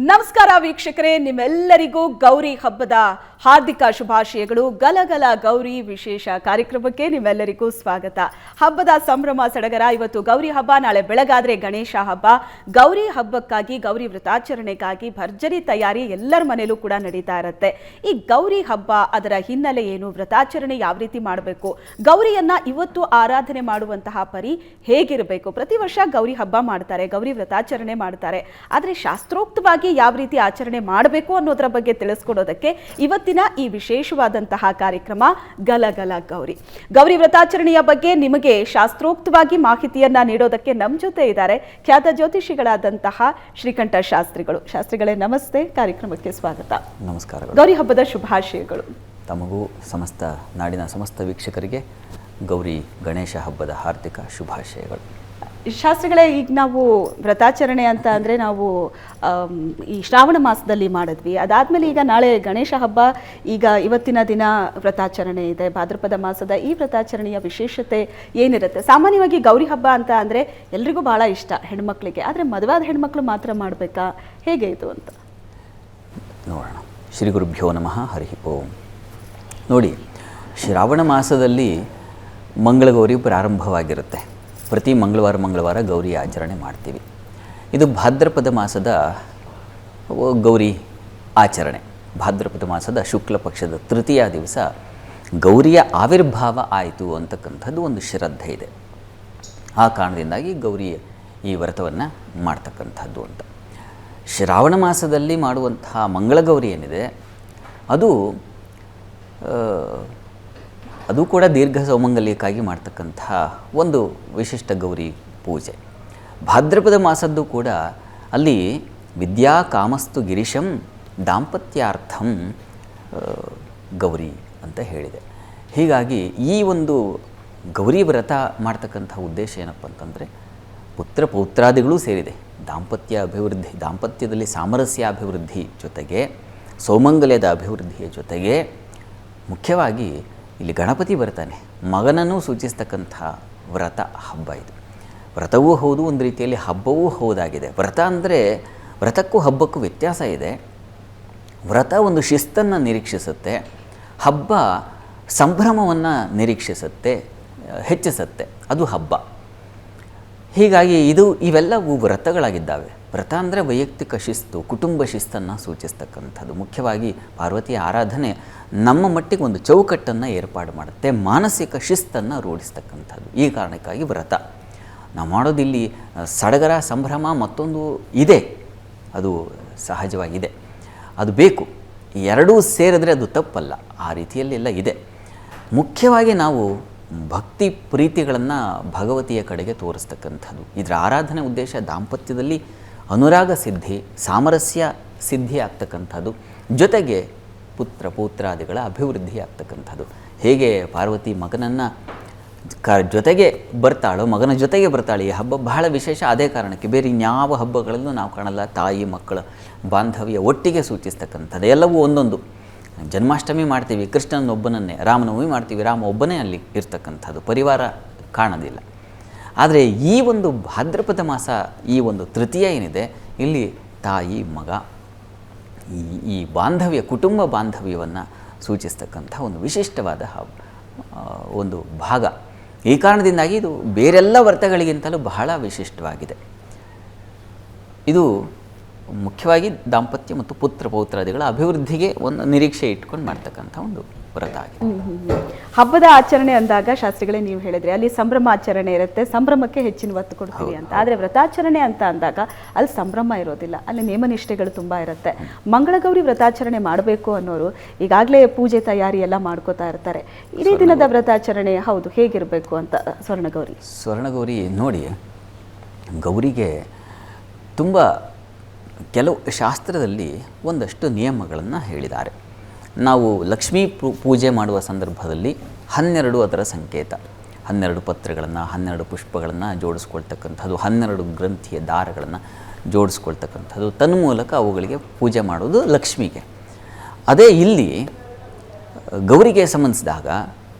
ನಮಸ್ಕಾರ ವೀಕ್ಷಕರೇ, ನಿಮ್ಮೆಲ್ಲರಿಗೂ ಗೌರಿ ಹಬ್ಬದ ಹಾರ್ದಿಕ ಶುಭಾಶಯಗಳು. ಗಲಗಲ ಗೌರಿ ವಿಶೇಷ ಕಾರ್ಯಕ್ರಮಕ್ಕೆ ನಿಮ್ಮೆಲ್ಲರಿಗೂ ಸ್ವಾಗತ. ಹಬ್ಬದ ಸಂಭ್ರಮ ಸಡಗರ. ಇವತ್ತು ಗೌರಿ ಹಬ್ಬ, ನಾಳೆ ಬೆಳಗಾದ್ರೆ ಗಣೇಶ ಹಬ್ಬ. ಗೌರಿ ಹಬ್ಬಕ್ಕಾಗಿ, ಗೌರಿ ವ್ರತಾಚರಣೆಗಾಗಿ ಭರ್ಜರಿ ತಯಾರಿ ಎಲ್ಲರ ಮನೆಯಲ್ಲೂ ಕೂಡ ನಡೀತಾ ಇರುತ್ತೆ. ಈ ಗೌರಿ ಹಬ್ಬ, ಅದರ ಹಿನ್ನೆಲೆ ಏನು, ವ್ರತಾಚರಣೆ ಯಾವ ರೀತಿ ಮಾಡಬೇಕು, ಗೌರಿಯನ್ನ ಇವತ್ತು ಆರಾಧನೆ ಮಾಡುವಂತಹ ಪರಿ ಹೇಗಿರಬೇಕು. ಪ್ರತಿ ವರ್ಷ ಗೌರಿ ಹಬ್ಬ ಮಾಡ್ತಾರೆ, ಗೌರಿ ವ್ರತಾಚರಣೆ ಮಾಡ್ತಾರೆ, ಆದರೆ ಶಾಸ್ತ್ರೋಕ್ತವಾಗಿ ಯಾವ ರೀತಿ ಆಚರಣೆ ಮಾಡಬೇಕು ಅನ್ನೋದರ ಬಗ್ಗೆ ತಿಳಿಸ್ಕೊಡೋದಕ್ಕೆ ಇವತ್ತಿನ ಈ ವಿಶೇಷವಾದಂತಹ ಕಾರ್ಯಕ್ರಮ ಗಲಗಲ ಗೌರಿ. ಗೌರಿ ವ್ರತಾಚರಣೆಯ ಬಗ್ಗೆ ನಿಮಗೆ ಶಾಸ್ತ್ರೋಕ್ತವಾಗಿ ಮಾಹಿತಿಯನ್ನ ನೀಡೋದಕ್ಕೆ ನಮ್ಮ ಜೊತೆ ಇದ್ದಾರೆ ಖ್ಯಾತ ಜ್ಯೋತಿಷಿಗಳಾದಂತಹ ಶ್ರೀಕಂಠ ಶಾಸ್ತ್ರಿಗಳೇ, ನಮಸ್ತೆ, ಕಾರ್ಯಕ್ರಮಕ್ಕೆ ಸ್ವಾಗತ. ನಮಸ್ಕಾರ. ಗೌರಿ ಹಬ್ಬದ ಶುಭಾಶಯಗಳು. ತಮಗೂ ಸಮಸ್ತ ನಾಡಿನ ಸಮಸ್ತ ವೀಕ್ಷಕರಿಗೆ ಗೌರಿ ಗಣೇಶ ಹಬ್ಬದ ಹಾರ್ದಿಕ ಶುಭಾಶಯಗಳು. ಶಾಸ್ತ್ರಿಗಳೇ, ಈಗ ನಾವು ವ್ರತಾಚರಣೆ ಅಂತ ಅಂದರೆ ನಾವು ಈ ಶ್ರಾವಣ ಮಾಸದಲ್ಲಿ ಮಾಡಿದ್ವಿ. ಅದಾದಮೇಲೆ ಈಗ ನಾಳೆ ಗಣೇಶ ಹಬ್ಬ, ಈಗ ಇವತ್ತಿನ ದಿನ ವ್ರತಾಚರಣೆ ಇದೆ. ಭಾದ್ರಪದ ಮಾಸದ ಈ ವ್ರತಾಚರಣೆಯ ವಿಶೇಷತೆ ಏನಿರುತ್ತೆ? ಸಾಮಾನ್ಯವಾಗಿ ಗೌರಿ ಹಬ್ಬ ಅಂತ ಅಂದರೆ ಎಲ್ರಿಗೂ ಭಾಳ ಇಷ್ಟ ಹೆಣ್ಮಕ್ಳಿಗೆ, ಆದರೆ ಮದುವಾದ ಹೆಣ್ಮಕ್ಳು ಮಾತ್ರ ಮಾಡಬೇಕಾ, ಹೇಗೆ ಇದು ಅಂತ ನೋಡೋಣ. ಶ್ರೀ ಗುರುಭ್ಯೋ ನಮಃ, ಹರಿ ಓಂ. ನೋಡಿ, ಶ್ರಾವಣ ಮಾಸದಲ್ಲಿ ಮಂಗಳಗೌರಿ ಪ್ರಾರಂಭವಾಗಿರುತ್ತೆ. ಪ್ರತಿ ಮಂಗಳವಾರ ಗೌರಿ ಆಚರಣೆ ಮಾಡ್ತೀವಿ. ಇದು ಭಾದ್ರಪದ ಮಾಸದ ಗೌರಿ ಆಚರಣೆ. ಭಾದ್ರಪದ ಮಾಸದ ಶುಕ್ಲ ಪಕ್ಷದ ತೃತೀಯ ದಿವಸ ಗೌರಿಯ ಆವಿರ್ಭಾವ ಆಯಿತು ಅಂತಕ್ಕಂಥದ್ದು ಒಂದು ಶ್ರದ್ಧೆ ಇದೆ. ಆ ಕಾರಣದಿಂದಾಗಿ ಗೌರಿ ಈ ವ್ರತವನ್ನು ಮಾಡ್ತಕ್ಕಂಥದ್ದು ಅಂತ. ಶ್ರಾವಣ ಮಾಸದಲ್ಲಿ ಮಾಡುವಂತಹ ಮಂಗಳಗೌರಿ ಏನಿದೆ, ಅದು ಕೂಡ ದೀರ್ಘ ಸೌಮಂಗಲ್ಯಕ್ಕಾಗಿ ಮಾಡ್ತಕ್ಕಂಥ ಒಂದು ವಿಶಿಷ್ಟ ಗೌರಿ ಪೂಜೆ. ಭಾದ್ರಪದ ಮಾಸದ್ದು ಕೂಡ ಅಲ್ಲಿ ವಿದ್ಯಾ ಕಾಮಸ್ತು ಗಿರಿಶಂ ದಾಂಪತ್ಯಾರ್ಥಂ ಗೌರಿ ಅಂತ ಹೇಳಿದೆ. ಹೀಗಾಗಿ ಈ ಒಂದು ಗೌರಿ ವ್ರತ ಮಾಡ್ತಕ್ಕಂಥ ಉದ್ದೇಶ ಏನಪ್ಪ ಅಂತಂದರೆ, ಪುತ್ರ ಪೌತ್ರಾದಿಗಳೂ ಸೇರಿದೆ. ದಾಂಪತ್ಯ ಅಭಿವೃದ್ಧಿ, ದಾಂಪತ್ಯದಲ್ಲಿ ಸಾಮರಸ್ಯ ಅಭಿವೃದ್ಧಿ ಜೊತೆಗೆ ಸೌಮಂಗಲ್ಯದ ಅಭಿವೃದ್ಧಿಯ ಜೊತೆಗೆ ಮುಖ್ಯವಾಗಿ ಇಲ್ಲಿ ಗಣಪತಿ ಬರ್ತಾನೆ, ಮಗನನ್ನು ಸೂಚಿಸ್ತಕ್ಕಂಥ ವ್ರತ ಹಬ್ಬ ಇದು. ವ್ರತವೂ ಹೌದು, ಒಂದು ರೀತಿಯಲ್ಲಿ ಹಬ್ಬವೂ ಹೌದಾಗಿದೆ. ವ್ರತ ಅಂದರೆ ವ್ರತಕ್ಕೂ ಹಬ್ಬಕ್ಕೂ ವ್ಯತ್ಯಾಸ ಇದೆ. ವ್ರತ ಒಂದು ಶಿಸ್ತನ್ನು ನಿರೀಕ್ಷಿಸುತ್ತೆ, ಹಬ್ಬ ಸಂಭ್ರಮವನ್ನು ನಿರೀಕ್ಷಿಸುತ್ತೆ, ಹೆಚ್ಚಿಸುತ್ತೆ, ಅದು ಹಬ್ಬ. ಹೀಗಾಗಿ ಇವೆಲ್ಲವೂ ವ್ರತಗಳಾಗಿದ್ದಾವೆ. ವ್ರತ ಅಂದರೆ ವೈಯಕ್ತಿಕ ಶಿಸ್ತು, ಕುಟುಂಬ ಶಿಸ್ತನ್ನು ಸೂಚಿಸ್ತಕ್ಕಂಥದ್ದು. ಮುಖ್ಯವಾಗಿ ಪಾರ್ವತಿಯ ಆರಾಧನೆ ನಮ್ಮ ಮಟ್ಟಿಗೆ ಒಂದು ಚೌಕಟ್ಟನ್ನು ಏರ್ಪಾಡು ಮಾಡುತ್ತೆ, ಮಾನಸಿಕ ಶಿಸ್ತನ್ನು ರೂಢಿಸ್ತಕ್ಕಂಥದ್ದು. ಈ ಕಾರಣಕ್ಕಾಗಿ ವ್ರತ ನಾವು ಮಾಡೋದಿಲ್ಲಿ ಸಡಗರ ಸಂಭ್ರಮ ಮತ್ತೊಂದು ಇದೆ, ಅದು ಸಹಜವಾಗಿದೆ, ಅದು ಬೇಕು. ಎರಡೂ ಸೇರಿದ್ರೆ ಅದು ತಪ್ಪಲ್ಲ, ಆ ರೀತಿಯಲ್ಲೆಲ್ಲ ಇದೆ. ಮುಖ್ಯವಾಗಿ ನಾವು ಭಕ್ತಿ ಪ್ರೀತಿಗಳನ್ನು ಭಗವತಿಯ ಕಡೆಗೆ ತೋರಿಸ್ತಕ್ಕಂಥದ್ದು. ಇದರ ಆರಾಧನೆ ಉದ್ದೇಶ ದಾಂಪತ್ಯದಲ್ಲಿ ಅನುರಾಗ ಸಿದ್ಧಿ, ಸಾಮರಸ್ಯ ಸಿದ್ಧಿ ಆಗ್ತಕ್ಕಂಥದ್ದು, ಜೊತೆಗೆ ಪುತ್ರ ಪೌತ್ರಾದಿಗಳ ಅಭಿವೃದ್ಧಿ ಆಗ್ತಕ್ಕಂಥದ್ದು. ಹೇಗೆ ಪಾರ್ವತಿ ಮಗನನ್ನು ಜೊತೆಗೆ ಬರ್ತಾಳೋ, ಮಗನ ಜೊತೆಗೆ ಬರ್ತಾಳೆ. ಈ ಹಬ್ಬ ಬಹಳ ವಿಶೇಷ. ಅದೇ ಕಾರಣಕ್ಕೆ ಬೇರೆ ಇನ್ಯಾವ ಹಬ್ಬಗಳಲ್ಲೂ ನಾವು ಕಾಣಲ್ಲ ತಾಯಿ ಮಕ್ಕಳ ಬಾಂಧವ್ಯ ಒಟ್ಟಿಗೆ ಸೂಚಿಸ್ತಕ್ಕಂಥದ್ದು. ಎಲ್ಲವೂ ಒಂದೊಂದು. ಜನ್ಮಾಷ್ಟಮಿ ಮಾಡ್ತೀವಿ, ಕೃಷ್ಣನೊಬ್ಬನನ್ನೇ. ರಾಮನವಮಿ ಮಾಡ್ತೀವಿ, ರಾಮ ಒಬ್ಬನೇ ಅಲ್ಲಿ ಇರ್ತಕ್ಕಂಥದ್ದು, ಪರಿವಾರ ಕಾಣೋದಿಲ್ಲ. ಆದರೆ ಈ ಒಂದು ಭಾದ್ರಪದ ಮಾಸ, ಈ ಒಂದು ತೃತೀಯ ಏನಿದೆ, ಇಲ್ಲಿ ತಾಯಿ ಮಗ ಈ ಬಾಂಧವ್ಯ, ಕುಟುಂಬ ಬಾಂಧವ್ಯವನ್ನು ಸೂಚಿಸ್ತಕ್ಕಂಥ ಒಂದು ವಿಶಿಷ್ಟವಾದ ಒಂದು ಭಾಗ. ಈ ಕಾರಣದಿಂದಾಗಿ ಇದು ಬೇರೆಲ್ಲ ವ್ರತಗಳಿಗಿಂತಲೂ ಬಹಳ ವಿಶಿಷ್ಟವಾಗಿದೆ. ಇದು ಮುಖ್ಯವಾಗಿ ದಾಂಪತ್ಯ ಮತ್ತು ಪುತ್ರ ಪೌತ್ರಾದಿಗಳ ಅಭಿವೃದ್ಧಿಗೆ ಒಂದು ನಿರೀಕ್ಷೆ ಇಟ್ಕೊಂಡು ಮಾಡ್ತಕ್ಕಂಥ ಒಂದು ವ್ರತ ಆಗಿದೆ. ಹಬ್ಬದ ಆಚರಣೆ ಅಂದಾಗ ಶಾಸ್ತ್ರಿಗಳೇ, ನೀವು ಹೇಳಿದ್ರೆ ಅಲ್ಲಿ ಸಂಭ್ರಮ ಆಚರಣೆ ಇರುತ್ತೆ, ಸಂಭ್ರಮಕ್ಕೆ ಹೆಚ್ಚಿನ ಒತ್ತು ಕೊಡ್ತೀವಿ ಅಂತ. ಆದರೆ ವ್ರತಾಚರಣೆ ಅಂತ ಅಂದಾಗ ಅಲ್ಲಿ ಸಂಭ್ರಮ ಇರೋದಿಲ್ಲ, ಅಲ್ಲಿ ನೇಮನಿಷ್ಠೆಗಳು ತುಂಬ ಇರುತ್ತೆ. ಮಂಗಳಗೌರಿ ವ್ರತಾಚರಣೆ ಮಾಡಬೇಕು ಅನ್ನೋರು ಈಗಾಗಲೇ ಪೂಜೆ ತಯಾರಿ ಎಲ್ಲ ಮಾಡ್ಕೋತಾ ಇರ್ತಾರೆ. ಇಡೀ ದಿನದ ವ್ರತಾಚರಣೆ ಹೌದು ಹೇಗಿರಬೇಕು ಅಂತ. ಸ್ವರ್ಣಗೌರಿ ನೋಡಿ, ಗೌರಿಗೆ ತುಂಬ ಕೆಲವು ಶಾಸ್ತ್ರದಲ್ಲಿ ಒಂದಷ್ಟು ನಿಯಮಗಳನ್ನು ಹೇಳಿದ್ದಾರೆ. ನಾವು ಲಕ್ಷ್ಮೀ ಪೂಜೆ ಮಾಡುವ ಸಂದರ್ಭದಲ್ಲಿ 12 ಅದರ ಸಂಕೇತ, 12 ಪತ್ರಗಳನ್ನು, 12 ಪುಷ್ಪಗಳನ್ನು ಜೋಡಿಸ್ಕೊಳ್ತಕ್ಕಂಥದ್ದು, 12 ಗ್ರಂಥಿಯ ದಾರಗಳನ್ನು ಜೋಡಿಸ್ಕೊಳ್ತಕ್ಕಂಥದ್ದು, ತನ್ಮೂಲಕ ಅವುಗಳಿಗೆ ಪೂಜೆ ಮಾಡೋದು ಲಕ್ಷ್ಮಿಗೆ. ಅದೇ ಇಲ್ಲಿ ಗೌರಿಗೆ ಸಂಬಂಧಿಸಿದಾಗ,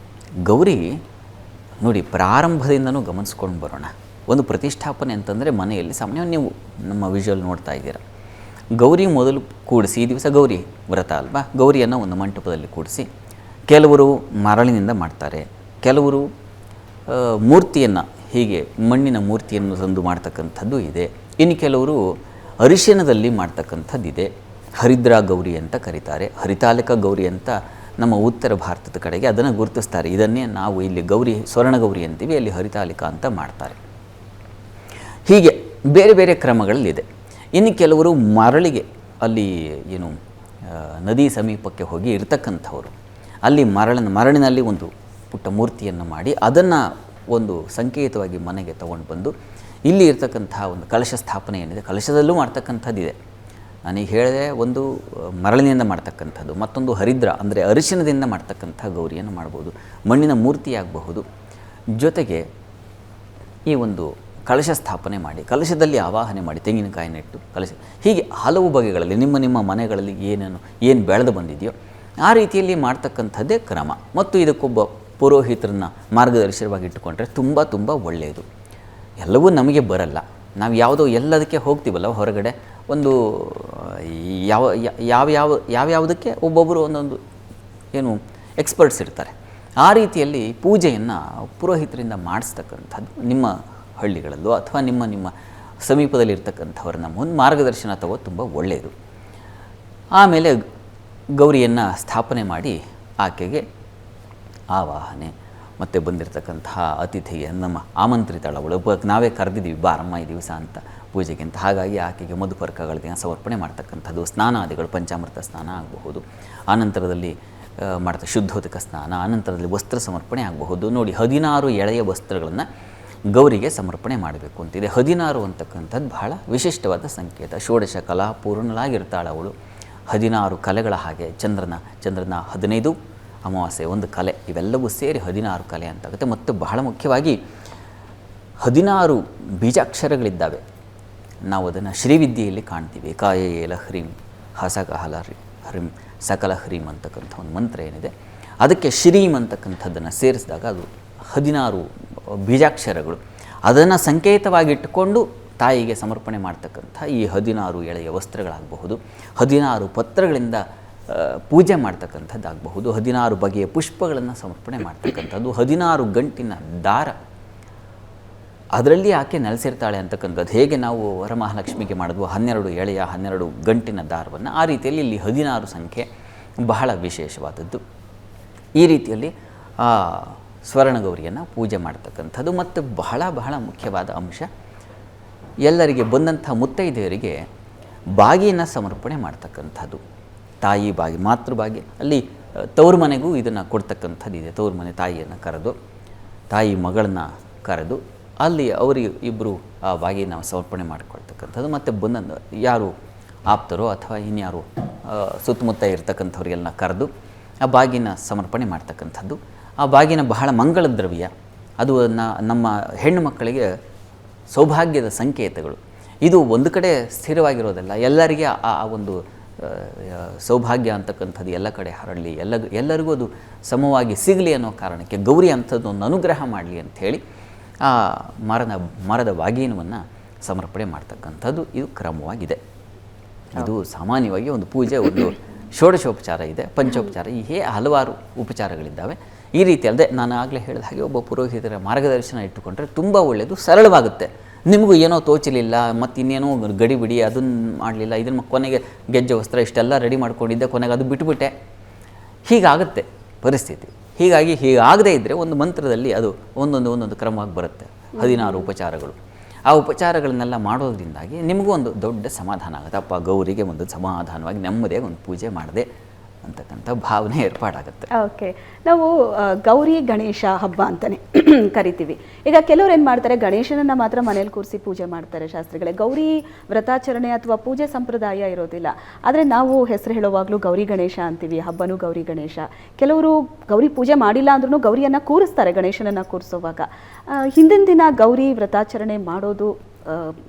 ಗೌರಿ ನೋಡಿ ಪ್ರಾರಂಭದಿಂದನೂ ಗಮನಿಸ್ಕೊಂಡು ಬರೋಣ. ಒಂದು ಪ್ರತಿಷ್ಠಾಪನೆ ಅಂತಂದರೆ ಮನೆಯಲ್ಲಿ ಸಾಮಾನ್ಯವಾಗಿ ನೀವು ನಮ್ಮ ವಿಜುವಲ್ ನೋಡ್ತಾ ಇದ್ದೀರ, ಗೌರಿ ಮೊದಲು ಕೂಡಿಸಿ, ಈ ದಿವಸ ಗೌರಿ ವ್ರತ ಅಲ್ವಾ, ಗೌರಿಯನ್ನು ಒಂದು ಮಂಟಪದಲ್ಲಿ ಕೂಡಿಸಿ ಕೆಲವರು ಮರಳಿನಿಂದ ಮಾಡ್ತಾರೆ, ಕೆಲವರು ಮೂರ್ತಿಯನ್ನು ಹೀಗೆ ಮಣ್ಣಿನ ಮೂರ್ತಿಯನ್ನು ತಂದು ಮಾಡ್ತಕ್ಕಂಥದ್ದು ಇದೆ, ಇನ್ನು ಕೆಲವರು ಅರಿಶಿನದಲ್ಲಿ ಮಾಡ್ತಕ್ಕಂಥದ್ದಿದೆ. ಹರಿದ್ರಾ ಗೌರಿ ಅಂತ ಕರೀತಾರೆ, ಹರಿತಾಲಿಕ ಗೌರಿ ಅಂತ ನಮ್ಮ ಉತ್ತರ ಭಾರತದ ಕಡೆಗೆ ಅದನ್ನು ಗುರುತಿಸ್ತಾರೆ. ಇದನ್ನೇ ನಾವು ಇಲ್ಲಿ ಗೌರಿ, ಸ್ವರ್ಣ ಗೌರಿ ಅಂತೀವಿ, ಅಲ್ಲಿ ಹರಿತಾಲಿಕ ಅಂತ ಮಾಡ್ತಾರೆ. ಹೀಗೆ ಬೇರೆ ಬೇರೆ ಕ್ರಮಗಳಲ್ಲಿದೆ. ಇನ್ನು ಕೆಲವರು ಮರಳಿಗೆ, ಅಲ್ಲಿ ಏನು ನದಿ ಸಮೀಪಕ್ಕೆ ಹೋಗಿ ಇರ್ತಕ್ಕಂಥವರು ಅಲ್ಲಿ ಮರಳಿನಲ್ಲಿ ಒಂದು ಪುಟ್ಟ ಮೂರ್ತಿಯನ್ನು ಮಾಡಿ ಅದನ್ನು ಒಂದು ಸಂಕೇತವಾಗಿ ಮನೆಗೆ ತೊಗೊಂಡು ಬಂದು ಇಲ್ಲಿ ಇರ್ತಕ್ಕಂಥ ಒಂದು ಕಲಶ ಸ್ಥಾಪನೆ ಏನಿದೆ, ಕಲಶದಲ್ಲೂ ಮಾಡ್ತಕ್ಕಂಥದ್ದಿದೆ. ನಾನೀಗ ಹೇಳಿದೆ, ಒಂದು ಮರಳಿನಿಂದ ಮಾಡ್ತಕ್ಕಂಥದ್ದು, ಮತ್ತೊಂದು ಹರಿದ್ರ ಅಂದರೆ ಅರಿಶಿನದಿಂದ ಮಾಡ್ತಕ್ಕಂಥ ಗೌರಿಯನ್ನು ಮಾಡ್ಬೋದು, ಮಣ್ಣಿನ ಮೂರ್ತಿ ಆಗಬಹುದು. ಜೊತೆಗೆ ಈ ಒಂದು ಕಲಶ ಸ್ಥಾಪನೆ ಮಾಡಿ ಕಲಶದಲ್ಲಿ ಆವಾಹನೆ ಮಾಡಿ ತೆಂಗಿನಕಾಯಿ ನೆಟ್ಟು ಕಲಶ, ಹೀಗೆ ಹಲವು ಬಗೆಗಳಲ್ಲಿ ನಿಮ್ಮ ನಿಮ್ಮ ಮನೆಗಳಲ್ಲಿ ಏನು ಬೆಳೆದು ಬಂದಿದೆಯೋ ಆ ರೀತಿಯಲ್ಲಿ ಮಾಡ್ತಕ್ಕಂಥದ್ದೇ ಕ್ರಮ. ಮತ್ತು ಇದಕ್ಕೊಬ್ಬ ಪುರೋಹಿತರನ್ನ ಮಾರ್ಗದರ್ಶನವಾಗಿ ಇಟ್ಟುಕೊಂಡ್ರೆ ತುಂಬ ತುಂಬ ಒಳ್ಳೆಯದು. ಎಲ್ಲವೂ ನಮಗೆ ಬರಲ್ಲ, ನಾವು ಯಾವುದೋ ಎಲ್ಲದಕ್ಕೆ ಹೋಗ್ತೀವಲ್ಲ ಹೊರಗಡೆ, ಒಂದು ಯಾವ್ಯಾವುದಕ್ಕೆ ಒಬ್ಬೊಬ್ಬರು ಒಂದೊಂದು ಏನು ಎಕ್ಸ್ಪರ್ಟ್ಸ್ ಇರ್ತಾರೆ. ಆ ರೀತಿಯಲ್ಲಿ ಪೂಜೆಯನ್ನು ಪುರೋಹಿತರಿಂದ ಮಾಡಿಸ್ತಕ್ಕಂಥದ್ದು ನಿಮ್ಮ ಹಳ್ಳಿಗಳಲ್ಲೋ ಅಥವಾ ನಿಮ್ಮ ಸಮೀಪದಲ್ಲಿರ್ತಕ್ಕಂಥವ್ರನ್ನ ಮುಂದೆ ಮಾರ್ಗದರ್ಶನ ತಗೋದು ತುಂಬ ಒಳ್ಳೆಯದು. ಆಮೇಲೆ ಗೌರಿಯನ್ನು ಸ್ಥಾಪನೆ ಮಾಡಿ ಆಕೆಗೆ ಆವಾಹನೆ ಮತ್ತು ಬಂದಿರತಕ್ಕಂತಹ ಅತಿಥಿಗೆ ನಮ್ಮ ಆಮಂತ್ರಿತಳವಳು ನಾವೇ ಕರೆದಿದ್ದೀವಿ ಬಾರಮ್ಮ ಈ ದಿವಸ ಅಂತ ಪೂಜೆಗೆ ಅಂತ, ಹಾಗಾಗಿ ಆಕೆಗೆ ಮಧುಪರ್ಕಗಳಿಗೆ ಸಮರ್ಪಣೆ ಮಾಡ್ತಕ್ಕಂಥದ್ದು, ಸ್ನಾನಾದಿಗಳು ಪಂಚಾಮೃತ ಸ್ನಾನ ಆಗಬಹುದು, ಆನಂತರದಲ್ಲಿ ಶುದ್ಧೋದಕ ಸ್ನಾನ, ಆನಂತರದಲ್ಲಿ ವಸ್ತ್ರ ಸಮರ್ಪಣೆ ಆಗಬಹುದು. ನೋಡಿ, 16 ಎಳೆಯ ವಸ್ತ್ರಗಳನ್ನು ಗೌರಿಗೆ ಸಮರ್ಪಣೆ ಮಾಡಬೇಕು ಅಂತಿದೆ. 16 ಅಂತಕ್ಕಂಥದ್ದು ಬಹಳ ವಿಶಿಷ್ಟವಾದ ಸಂಕೇತ. ಷೋಡಶ ಕಲಾ ಪೂರ್ಣಳಾಗಿರ್ತಾಳೆ ಅವಳು. 16 ಕಲೆಗಳ ಹಾಗೆ ಚಂದ್ರನ 15 ಅಮಾವಾಸ್ಯೆ ಒಂದು ಕಲೆ, ಇವೆಲ್ಲವೂ ಸೇರಿ 16 ಕಲೆ ಅಂತಾಗುತ್ತೆ. ಮತ್ತು ಬಹಳ ಮುಖ್ಯವಾಗಿ 16 ಬೀಜಾಕ್ಷರಗಳಿದ್ದಾವೆ. ನಾವು ಅದನ್ನು ಶ್ರೀವಿದ್ಯೆಯಲ್ಲಿ ಕಾಣ್ತೀವಿ. ಕಾಯೇಲ ಹ್ರೀಂ ಹಸಕಹಲ ಹ್ರೀಂ ಸಕಲ ಹ್ರೀಂ ಅಂತಕ್ಕಂಥ ಒಂದು ಮಂತ್ರ ಏನಿದೆ, ಅದಕ್ಕೆ ಶ್ರೀಂ ಅಂತಕ್ಕಂಥದ್ದನ್ನು ಸೇರಿಸಿದಾಗ ಅದು 16 ಬೀಜಾಕ್ಷರಗಳು. ಅದನ್ನು ಸಂಕೇತವಾಗಿಟ್ಟುಕೊಂಡು ತಾಯಿಗೆ ಸಮರ್ಪಣೆ ಮಾಡ್ತಕ್ಕಂಥ ಈ 16 ಎಳೆಯ ವಸ್ತ್ರಗಳಾಗಬಹುದು, 16 ಪತ್ರಗಳಿಂದ ಪೂಜೆ ಮಾಡ್ತಕ್ಕಂಥದ್ದಾಗಬಹುದು, 16 ಬಗೆಯ ಪುಷ್ಪಗಳನ್ನು ಸಮರ್ಪಣೆ ಮಾಡ್ತಕ್ಕಂಥದ್ದು, 16 ಗಂಟಿನ ದಾರ ಅದರಲ್ಲಿ ಆಕೆ ನೆಲೆಸಿರ್ತಾಳೆ ಅಂತಕ್ಕಂಥದ್ದು. ಹೇಗೆ ನಾವು ವರಮಹಾಲಕ್ಷ್ಮಿಗೆ ಮಾಡಿದ್ವು 12 ಎಳೆಯ 12 ಗಂಟಿನ ದಾರವನ್ನು, ಆ ರೀತಿಯಲ್ಲಿ ಇಲ್ಲಿ 16 ಸಂಖ್ಯೆ ಬಹಳ ವಿಶೇಷವಾದದ್ದು. ಈ ರೀತಿಯಲ್ಲಿ ಸ್ವರ್ಣಗೌರಿಯನ್ನು ಪೂಜೆ ಮಾಡ್ತಕ್ಕಂಥದ್ದು. ಮತ್ತು ಬಹಳ ಬಹಳ ಮುಖ್ಯವಾದ ಅಂಶ, ಎಲ್ಲರಿಗೆ ಬಂದಂಥ ಮುತ್ತೈದೆಯರಿಗೆ ಬಾಗಿನ ಸಮರ್ಪಣೆ ಮಾಡ್ತಕ್ಕಂಥದ್ದು. ತಾಯಿ ಬಾಗಿ, ಮಾತೃಭಾಗಿ, ಅಲ್ಲಿ ತವ್ರ ಮನೆಗೂ ಇದನ್ನು ಕೊಡ್ತಕ್ಕಂಥದ್ದಿದೆ. ತವ್ರ ಮನೆ ತಾಯಿಯನ್ನು ಕರೆದು, ತಾಯಿ ಮಗಳನ್ನ ಕರೆದು ಅಲ್ಲಿ ಅವರಿಗೆ ಇಬ್ಬರು ಆ ಬಾಗಿನ ಸಮರ್ಪಣೆ ಮಾಡಿಕೊಳ್ತಕ್ಕಂಥದ್ದು. ಮತ್ತು ಬಂದ ಯಾರು ಆಪ್ತರೋ ಅಥವಾ ಇನ್ಯಾರು ಸುತ್ತಮುತ್ತ ಇರ್ತಕ್ಕಂಥವ್ರಿಗೆಲ್ಲ ಕರೆದು ಆ ಬಾಗಿನ ಸಮರ್ಪಣೆ ಮಾಡ್ತಕ್ಕಂಥದ್ದು. ಆ ಬಾಗಿನ ಬಹಳ ಮಂಗಳ ದ್ರವ್ಯ, ಅದು ನಮ್ಮ ಹೆಣ್ಣು ಮಕ್ಕಳಿಗೆ ಸೌಭಾಗ್ಯದ ಸಂಕೇತಗಳು. ಇದು ಒಂದು ಕಡೆ ಸ್ಥಿರವಾಗಿರೋದಲ್ಲ, ಎಲ್ಲರಿಗೆ ಆ ಒಂದು ಸೌಭಾಗ್ಯ ಅಂತಕ್ಕಂಥದ್ದು ಎಲ್ಲ ಕಡೆ ಹರಡಲಿ, ಎಲ್ಲರಿಗೂ ಅದು ಸಮವಾಗಿ ಸಿಗಲಿ ಅನ್ನೋ ಕಾರಣಕ್ಕೆ ಗೌರಿ ಅಂಥದ್ದು ಒಂದು ಅನುಗ್ರಹ ಮಾಡಲಿ ಅಂಥೇಳಿ ಆ ಮರದ ಬಾಗಿನವನ್ನು ಸಮರ್ಪಣೆ ಮಾಡ್ತಕ್ಕಂಥದ್ದು ಇದು ಕ್ರಮವಾಗಿದೆ. ಇದು ಸಾಮಾನ್ಯವಾಗಿ ಒಂದು ಪೂಜೆ, ಒಂದು ಷೋಡಶೋಪಚಾರ ಇದೆ, ಪಂಚೋಪಚಾರ, ಹೀಗೆ ಹಲವಾರು ಉಪಚಾರಗಳಿದ್ದಾವೆ. ಈ ರೀತಿ ಅಲ್ಲದೆ ನಾನು ಆಗಲೇ ಹೇಳಿದ ಹಾಗೆ ಒಬ್ಬ ಪುರೋಹಿತರ ಮಾರ್ಗದರ್ಶನ ಇಟ್ಟುಕೊಂಡ್ರೆ ತುಂಬ ಒಳ್ಳೆಯದು, ಸರಳವಾಗುತ್ತೆ. ನಿಮಗೂ ಏನೋ ತೋಚಲಿಲ್ಲ, ಮತ್ತು ಇನ್ನೇನೋ ಗಡಿಬಿಡಿ ಅದನ್ನು ಮಾಡಲಿಲ್ಲ, ಇದನ್ನು ಕೊನೆಗೆ ಗೆಜ್ಜೆ ವಸ್ತ್ರ ಇಷ್ಟೆಲ್ಲ ರೆಡಿ ಮಾಡ್ಕೊಂಡಿದ್ದೆ, ಕೊನೆಗೆ ಅದು ಬಿಟ್ಟುಬಿಟ್ಟೆ, ಹೀಗಾಗುತ್ತೆ ಪರಿಸ್ಥಿತಿ. ಹೀಗಾಗದೇ ಇದ್ದರೆ ಒಂದು ಮಂತ್ರದಲ್ಲಿ ಅದು ಒಂದೊಂದು ಕ್ರಮವಾಗಿ ಬರುತ್ತೆ. 16 ಉಪಚಾರಗಳು, ಆ ಉಪಚಾರಗಳನ್ನೆಲ್ಲ ಮಾಡೋದ್ರಿಂದಾಗಿ ನಿಮಗೂ ಒಂದು ದೊಡ್ಡ ಸಮಾಧಾನ ಆಗುತ್ತೆ. ಅಪ್ಪ ಗೌರಿಗೆ ಒಂದು ಸಮಾಧಾನವಾಗಿ ನೆಮ್ಮದಿಯಾಗಿ ಒಂದು ಪೂಜೆ ಮಾಡಿದೆ ಅಂತಕ್ಕಂಥ ಭಾವನೆ ಏರ್ಪಾಡಾಗುತ್ತೆ. ಓಕೆ, ನಾವು ಗೌರಿ ಗಣೇಶ ಹಬ್ಬ ಅಂತಲೇ ಕರಿತೀವಿ. ಈಗ ಕೆಲವ್ರು ಏನು ಮಾಡ್ತಾರೆ, ಗಣೇಶನನ್ನು ಮಾತ್ರ ಮನೇಲಿ ಕೂರಿಸಿ ಪೂಜೆ ಮಾಡ್ತಾರೆ ಶಾಸ್ತ್ರಿಗಳೇ. ಗೌರಿ ವ್ರತಾಚರಣೆ ಅಥವಾ ಪೂಜೆ ಸಂಪ್ರದಾಯ ಇರೋದಿಲ್ಲ. ಆದರೆ ನಾವು ಹೆಸರು ಹೇಳುವಾಗಲೂ ಗೌರಿ ಗಣೇಶ ಅಂತೀವಿ, ಹಬ್ಬನೂ ಗೌರಿ ಗಣೇಶ. ಕೆಲವರು ಗೌರಿ ಪೂಜೆ ಮಾಡಿಲ್ಲ ಅಂದ್ರೂ ಗೌರಿಯನ್ನು ಕೂರಿಸ್ತಾರೆ ಗಣೇಶನನ್ನು ಕೂರಿಸೋವಾಗ. ಹಿಂದಿನ ದಿನ ಗೌರಿ ವ್ರತಾಚರಣೆ ಮಾಡೋದು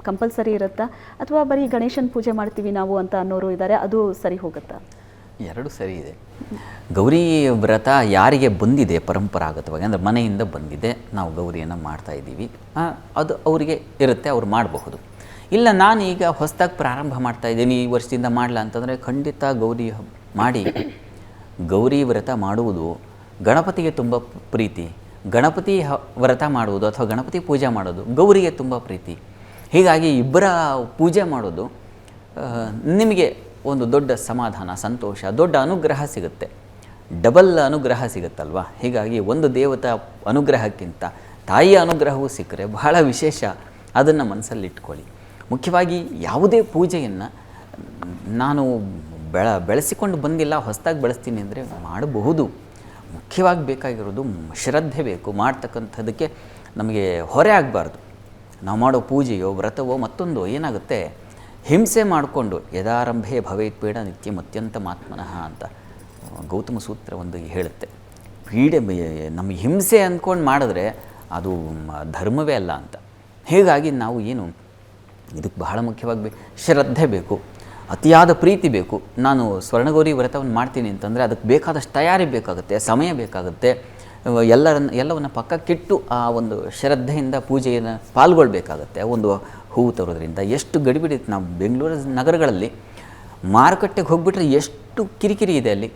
ಕಂಪಲ್ಸರಿ ಇರುತ್ತಾ, ಅಥವಾ ಬರೀ ಗಣೇಶನ ಪೂಜೆ ಮಾಡ್ತೀವಿ ನಾವು ಅಂತ ಅನ್ನೋರು ಇದ್ದಾರೆ, ಅದು ಸರಿ ಹೋಗುತ್ತಾ? ಎರಡು ಸರಿ ಇದೆ. ಗೌರಿ ವ್ರತ ಯಾರಿಗೆ ಬಂದಿದೆ ಪರಂಪರಾಗತವಾಗಿ, ಅಂದರೆ ಮನೆಯಿಂದ ಬಂದಿದೆ, ನಾವು ಗೌರಿಯನ್ನು ಮಾಡ್ತಾ ಇದ್ದೀವಿ, ಅದು ಅವರಿಗೆ ಇರುತ್ತೆ, ಅವ್ರು ಮಾಡಬಹುದು. ಇಲ್ಲ ನಾನು ಈಗ ಹೊಸದಾಗಿ ಪ್ರಾರಂಭ ಮಾಡ್ತಾ ಇದ್ದೀನಿ ಈ ವರ್ಷದಿಂದ ಮಾಡಲ್ಲ ಅಂತಂದರೆ ಖಂಡಿತ ಗೌರಿ ಮಾಡಿ. ಗೌರಿ ವ್ರತ ಮಾಡುವುದು ಗಣಪತಿಗೆ ತುಂಬ ಪ್ರೀತಿ. ಗಣಪತಿ ವ್ರತ ಮಾಡುವುದು ಅಥವಾ ಗಣಪತಿ ಪೂಜೆ ಮಾಡೋದು ಗೌರಿಗೆ ತುಂಬ ಪ್ರೀತಿ. ಹೀಗಾಗಿ ಇಬ್ಬರ ಪೂಜೆ ಮಾಡೋದು ನಿಮಗೆ ಒಂದು ದೊಡ್ಡ ಸಮಾಧಾನ, ಸಂತೋಷ, ದೊಡ್ಡ ಅನುಗ್ರಹ ಸಿಗುತ್ತೆ. ಡಬಲ್ ಅನುಗ್ರಹ ಸಿಗುತ್ತಲ್ವ. ಹೀಗಾಗಿ ಒಂದು ದೇವತಾ ಅನುಗ್ರಹಕ್ಕಿಂತ ತಾಯಿಯ ಅನುಗ್ರಹವೂ ಸಿಕ್ಕರೆ ಬಹಳ ವಿಶೇಷ. ಅದನ್ನು ಮನಸ್ಸಲ್ಲಿ ಇಟ್ಕೊಳ್ಳಿ. ಮುಖ್ಯವಾಗಿ ಯಾವುದೇ ಪೂಜೆಯನ್ನು ನಾನು ಬೆಳೆಸಿಕೊಂಡು ಬಂದಿಲ್ಲ, ಹೊಸದಾಗಿ ಬೆಳೆಸ್ತೀನಿ ಅಂದರೆ ಮಾಡಬಹುದು. ಮುಖ್ಯವಾಗಿ ಬೇಕಾಗಿರೋದು ಶ್ರದ್ಧೆ ಬೇಕು. ಮಾಡ್ತಕ್ಕಂಥದ್ದಕ್ಕೆ ನಮಗೆ ಹೊರೆ ಆಗಬಾರ್ದು. ನಾವು ಮಾಡೋ ಪೂಜೆಯೋ ವ್ರತವೋ ಮತ್ತೊಂದು ಏನಾಗುತ್ತೆ, ಹಿಂಸೆ ಮಾಡಿಕೊಂಡು ಯದಾರಂಭೆ ಭವೇತ್ ಪೀಡ ನಿತ್ಯಂ ಅತ್ಯಂತ ಮಾತ್ಮನಃ ಅಂತ ಗೌತಮ ಸೂತ್ರ ಒಂದು ಹೇಳುತ್ತೆ. ಪೀಡೆ ನಮಗೆ ಹಿಂಸೆ ಅಂದ್ಕೊಂಡು ಮಾಡಿದ್ರೆ ಅದು ಧರ್ಮವೇ ಅಲ್ಲ ಅಂತ. ಹೀಗಾಗಿ ನಾವು ಏನು ಇದಕ್ಕೆ ಬಹಳ ಮುಖ್ಯವಾಗಿ ಶ್ರದ್ಧೆ ಬೇಕು, ಅತಿಯಾದ ಪ್ರೀತಿ ಬೇಕು. ನಾನು ಸ್ವರ್ಣಗೌರಿ ವ್ರತವನ್ನು ಮಾಡ್ತೀನಿ ಅಂತಂದರೆ ಅದಕ್ಕೆ ಬೇಕಾದಷ್ಟು ತಯಾರಿ ಬೇಕಾಗುತ್ತೆ, ಸಮಯ ಬೇಕಾಗುತ್ತೆ. ಎಲ್ಲವನ್ನು ಪಕ್ಕಕ್ಕಿಟ್ಟು ಆ ಒಂದು ಶ್ರದ್ಧೆಯಿಂದ ಪೂಜೆಯನ್ನು ಪಾಲ್ಗೊಳ್ಬೇಕಾಗತ್ತೆ. ಒಂದು ಹೂವು ತರೋದ್ರಿಂದ ಎಷ್ಟು ಗಡಿಬಿಡಿ. ನಾವು ಬೆಂಗಳೂರು ನಗರಗಳಲ್ಲಿ ಮಾರುಕಟ್ಟೆಗೆ ಹೋಗ್ಬಿಟ್ರೆ ಎಷ್ಟು ಕಿರಿಕಿರಿ ಇದೆ ಅಲ್ಲಿ.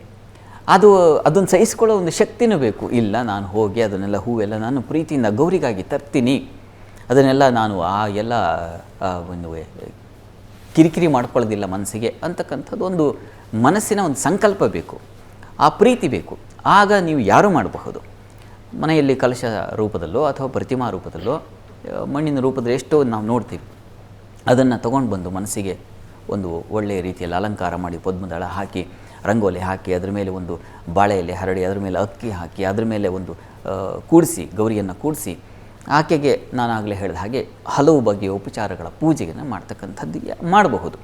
ಅದನ್ನು ಸಹಿಸ್ಕೊಳ್ಳೋ ಒಂದು ಶಕ್ತಿನೂ ಬೇಕು. ಇಲ್ಲ, ನಾನು ಹೋಗಿ ಅದನ್ನೆಲ್ಲ ಹೂವೆಲ್ಲ ನಾನು ಪ್ರೀತಿಯಿಂದ ಗೌರಿಗಾಗಿ ತರ್ತೀನಿ, ಅದನ್ನೆಲ್ಲ ನಾನು ಎಲ್ಲ ಒಂದು ಕಿರಿಕಿರಿ ಮಾಡ್ಕೊಳ್ಳೋದಿಲ್ಲ ಮನಸ್ಸಿಗೆ ಅಂತಕ್ಕಂಥದ್ದು ಒಂದು ಮನಸ್ಸಿನ ಒಂದು ಸಂಕಲ್ಪ ಬೇಕು, ಆ ಪ್ರೀತಿ ಬೇಕು. ಆಗ ನೀವು ಯಾರೂ ಮಾಡಬಹುದು. ಮನೆಯಲ್ಲಿ ಕಲಶ ರೂಪದಲ್ಲೋ ಅಥವಾ ಪ್ರತಿಮಾ ರೂಪದಲ್ಲೋ ಮಣ್ಣಿನ ರೂಪದಲ್ಲಿ ಎಷ್ಟೋ ನಾವು ನೋಡ್ತೀವಿ. ಅದನ್ನು ತೊಗೊಂಡು ಬಂದು ಮನಸ್ಸಿಗೆ ಒಂದು ಒಳ್ಳೆಯ ರೀತಿಯಲ್ಲಿ ಅಲಂಕಾರ ಮಾಡಿ, ಪದ್ಮದಳ ಹಾಕಿ, ರಂಗೋಲಿ ಹಾಕಿ, ಅದರ ಮೇಲೆ ಒಂದು ಬಾಳೆ ಎಲೆ ಹರಡಿ, ಅದರ ಮೇಲೆ ಅಕ್ಕಿ ಹಾಕಿ, ಅದರ ಮೇಲೆ ಒಂದು ಕೂಡಿಸಿ, ಗೌರಿಯನ್ನು ಕೂಡಿಸಿ, ಆಕೆಗೆ ನಾನಾಗಲೇ ಹೇಳಿದ ಹಾಗೆ ಹಲವು ಬಗೆಯ ಉಪಚಾರಗಳ ಪೂಜೆಯನ್ನು ಮಾಡ್ತಕ್ಕಂಥದ್ದು ಮಾಡಬಹುದು.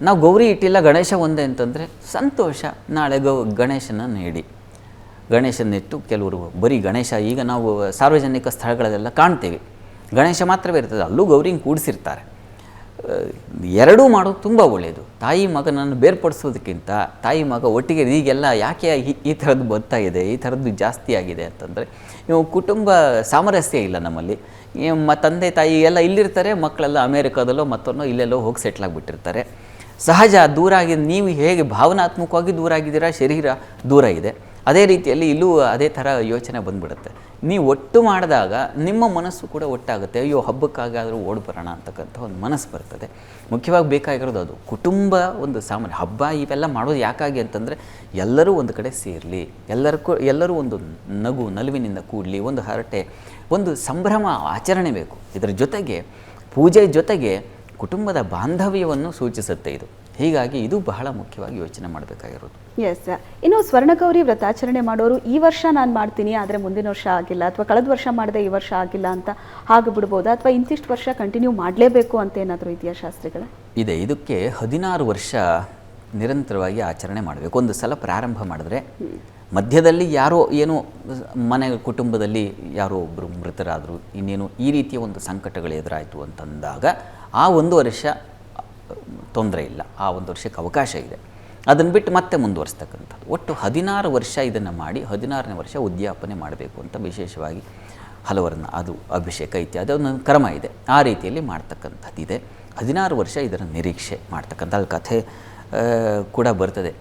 ನಾವು ಗೌರಿ ಇಟ್ಟಿಲ್ಲ, ಗಣೇಶ ಒಂದೇ ಅಂತಂದರೆ ಸಂತೋಷ. ನಾಳೆ ಗಣೇಶನ ನೀಡಿ, ಗಣೇಶನಿಟ್ಟು ಕೆಲವರು ಬರೀ ಗಣೇಶ, ಈಗ ನಾವು ಸಾರ್ವಜನಿಕ ಸ್ಥಳಗಳಲ್ಲೆಲ್ಲ ಕಾಣ್ತೇವೆ, ಗಣೇಶ ಮಾತ್ರವೇ ಇರ್ತದೆ, ಅಲ್ಲೂ ಗೌರಿನ ಕೂಡಿಸಿರ್ತಾರೆ. ಎರಡೂ ಮಾಡೋದು ತುಂಬ ಒಳ್ಳೆಯದು. ತಾಯಿ ಮಗನನ್ನು ಬೇರ್ಪಡಿಸೋದಕ್ಕಿಂತ ತಾಯಿ ಮಗ ಒಟ್ಟಿಗೆ ಈಗೆಲ್ಲ ಯಾಕೆ ಈ ಥರದ್ದು ಬರ್ತಾ ಇದೆ, ಈ ಥರದ್ದು ಜಾಸ್ತಿ ಆಗಿದೆ ಅಂತಂದರೆ ನೀವು ಕುಟುಂಬ ಸಾಮರಸ್ಯ ಇಲ್ಲ ನಮ್ಮಲ್ಲಿ. ತಂದೆ ತಾಯಿ ಎಲ್ಲ ಇಲ್ಲಿರ್ತಾರೆ, ಮಕ್ಕಳೆಲ್ಲ ಅಮೇರಿಕಾದಲ್ಲೋ ಮತ್ತೊಂದೋ ಇಲ್ಲೆಲ್ಲೋ ಹೋಗಿ ಸೆಟ್ಲಾಗಿಬಿಟ್ಟಿರ್ತಾರೆ. ಸಹಜ ದೂರ ಆಗಿ ನೀವು ಹೇಗೆ ಭಾವನಾತ್ಮಕವಾಗಿ ದೂರ ಆಗಿದ್ದೀರಾ, ಶರೀರ ದೂರ ಇದೆ, ಅದೇ ರೀತಿಯಲ್ಲಿ ಇಲ್ಲೂ ಅದೇ ಥರ ಯೋಚನೆ ಬಂದುಬಿಡುತ್ತೆ. ನೀವು ಒಟ್ಟು ಮಾಡಿದಾಗ ನಿಮ್ಮ ಮನಸ್ಸು ಕೂಡ ಒಟ್ಟಾಗುತ್ತೆ. ಅಯ್ಯೋ ಹಬ್ಬಕ್ಕಾಗಾದರೂ ಓಡಿ ಬರೋಣ ಅಂತಕ್ಕಂಥ ಒಂದು ಮನಸ್ಸು ಬರ್ತದೆ. ಮುಖ್ಯವಾಗಿ ಬೇಕಾಗಿರೋದು ಅದು ಕುಟುಂಬ ಒಂದು ಸಾಮಾನ್ಯ ಹಬ್ಬ ಇವೆಲ್ಲ ಮಾಡೋದು ಯಾಕಾಗಿ ಅಂತಂದರೆ ಎಲ್ಲರೂ ಒಂದು ಕಡೆ ಸೇರಲಿ, ಎಲ್ಲರೂ ಒಂದು ನಗುವಿನಿಂದ ಕೂಡಲಿ, ಒಂದು ಹರಟೆ, ಒಂದು ಸಂಭ್ರಮ ಆಚರಣೆ ಬೇಕು. ಇದರ ಜೊತೆಗೆ ಪೂಜೆ ಜೊತೆಗೆ ಕುಟುಂಬದ ಬಾಂಧವ್ಯವನ್ನು ಸೂಚಿಸುತ್ತೆ ಇದು. ಹೀಗಾಗಿ ಇದು ಬಹಳ ಮುಖ್ಯವಾಗಿ ಯೋಚನೆ ಮಾಡಬೇಕಾಗಿರೋದು. ಎಸ್. ಇನ್ನು ಸ್ವರ್ಣಗೌರಿ ವ್ರತಾಚರಣೆ ಮಾಡೋರು ಈ ವರ್ಷ ನಾನು ಮಾಡ್ತೀನಿ ಆದರೆ ಮುಂದಿನ ವರ್ಷ ಆಗಿಲ್ಲ, ಅಥವಾ ಕಳೆದ ವರ್ಷ ಮಾಡಿದೆ ಈ ವರ್ಷ ಆಗಿಲ್ಲ ಅಂತ ಹಾಗೆ ಬಿಡ್ಬೋದಾ, ಅಥವಾ ಇಂತಿಷ್ಟು ವರ್ಷ ಕಂಟಿನ್ಯೂ ಮಾಡಲೇಬೇಕು ಅಂತ ಏನಾದರೂ ಇದೆಯಾ ಶಾಸ್ತ್ರಿಗಳೇ? ಇದೆ. ಇದಕ್ಕೆ 16 ವರ್ಷ ನಿರಂತರವಾಗಿ ಆಚರಣೆ ಮಾಡಬೇಕು. ಒಂದು ಸಲ ಪ್ರಾರಂಭ ಮಾಡಿದ್ರೆ ಮಧ್ಯದಲ್ಲಿ ಯಾರೋ ಏನೋ ಮನೆ ಕುಟುಂಬದಲ್ಲಿ ಯಾರೋ ಒಬ್ಬರು ಮೃತರಾದರು, ಇನ್ನೇನು ಈ ರೀತಿಯ ಒಂದು ಸಂಕಟಗಳು ಎದುರಾಯಿತು ಅಂತಂದಾಗ ಆ ಒಂದು ವರ್ಷ ತೊಂದರೆ ಇಲ್ಲ, ಆ ಒಂದು ವರ್ಷಕ್ಕೆ ಅವಕಾಶ ಇದೆ. ಅದನ್ನು ಬಿಟ್ಟು ಮತ್ತೆ ಮುಂದುವರಿಸ್ತಕ್ಕಂಥದ್ದು. ಒಟ್ಟು 16 ವರ್ಷ ಇದನ್ನು ಮಾಡಿ 16ನೇ ವರ್ಷ ಉದ್ಯಾಪನೆ ಮಾಡಬೇಕು ಅಂತ ವಿಶೇಷವಾಗಿ ಹಲವರನ್ನು, ಅದು ಅಭಿಷೇಕ ಇತ್ಯಾದಿ ಒಂದೊಂದು ಕ್ರಮ ಇದೆ, ಆ ರೀತಿಯಲ್ಲಿ ಮಾಡ್ತಕ್ಕಂಥದ್ದಿದೆ. 16 ವರ್ಷ ಇದರ ನಿರೀಕ್ಷೆ ಮಾಡ್ತಕ್ಕಂಥ ಅಲ್ಲಿ ಕಥೆ ಕೂಡ ಬರ್ತದೆ.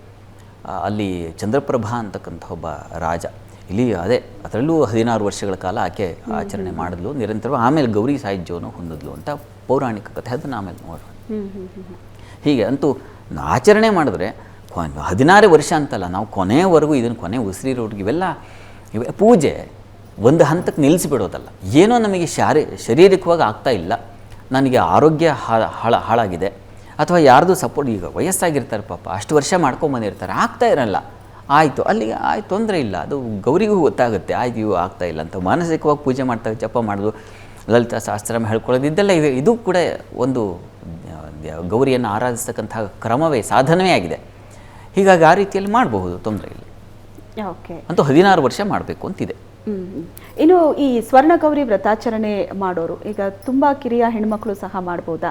ಅಲ್ಲಿ ಚಂದ್ರಪ್ರಭಾ ಅಂತಕ್ಕಂಥ ಒಬ್ಬ ರಾಜ, ಇಲ್ಲಿ ಅದೇ ಅದರಲ್ಲೂ 16 ವರ್ಷಗಳ ಕಾಲ ಆಕೆ ಆಚರಣೆ ಮಾಡಿದ್ಲು ನಿರಂತರವಾಗಿ. ಆಮೇಲೆ ಗೌರಿ ಸಾಹಿತ್ಯವನ್ನು ಹೊಂದಿದ್ಲು ಅಂತ ಪೌರಾಣಿಕ ಕಥೆ, ಅದನ್ನು ಆಮೇಲೆ ನೋಡೋಣ. ಹೀಗೆ ಅಂತೂ ಆಚರಣೆ ಮಾಡಿದ್ರೆ 16 ವರ್ಷ ಅಂತಲ್ಲ, ನಾವು ಕೊನೆಯವರೆಗೂ ಇದನ್ನು ಕೊನೆ ಉಸಿರಿರೋರ್ಗೆ ಇವೆಲ್ಲ ಪೂಜೆ ಒಂದು ಹಂತಕ್ಕೆ ನಿಲ್ಲಿಸಿಬಿಡೋದಲ್ಲ. ಏನೋ ನಮಗೆ ಶಾರೀರಿಕವಾಗಿ ಆಗ್ತಾ ಇಲ್ಲ, ನನಗೆ ಆರೋಗ್ಯ ಹಾಳಾಗಿದೆ, ಅಥವಾ ಯಾರ್ದು ಸಪೋರ್ಟ್, ಈಗ ವಯಸ್ಸಾಗಿರ್ತಾರೆ ಪಾಪ, ಅಷ್ಟು ವರ್ಷ ಮಾಡ್ಕೊಂಬಂದಿರ್ತಾರೆ, ಆಗ್ತಾ ಇರಲ್ಲ, ಆಯಿತು ಅಲ್ಲಿಗೆ ಆಯ್ತು, ತೊಂದರೆ ಇಲ್ಲ, ಅದು ಗೌರಿಗೂ ಗೊತ್ತಾಗುತ್ತೆ, ಆಯ್ತು ಇವು ಆಗ್ತಾ ಇಲ್ಲ ಅಂತ. ಮಾನಸಿಕವಾಗಿ ಪೂಜೆ ಮಾಡ್ತಾ ಜಪ ಮಾಡೋದು, ಲಲಿತಾ ಸಹಸ್ರನಾಮ ಹೇಳ್ಕೊಳ್ಳೋದು, ಇದೆಲ್ಲ ಇದು ಕೂಡ ಒಂದು ಗೌರಿಯನ್ನು ಆರಾಧಿಸ್ತಕ್ಕಂಥ ಕ್ರಮವೇ, ಸಾಧನವೇ ಆಗಿದೆ. ಹೀಗಾಗಿ ಆ ರೀತಿಯಲ್ಲಿ ಮಾಡಬಹುದು, ತೊಂದರೆ ಇಲ್ಲ. ಓಕೆ. ಅಂತೂ 16 ವರ್ಷ ಮಾಡಬೇಕು ಅಂತಿದೆ. ಇನ್ನು ಈ ಸ್ವರ್ಣಗೌರಿ ವ್ರತಾಚರಣೆ ಮಾಡೋರು ಈಗ ತುಂಬಾ ಕಿರಿಯ ಹೆಣ್ಮಕ್ಳು ಸಹ ಮಾಡ್ಬೋದಾ?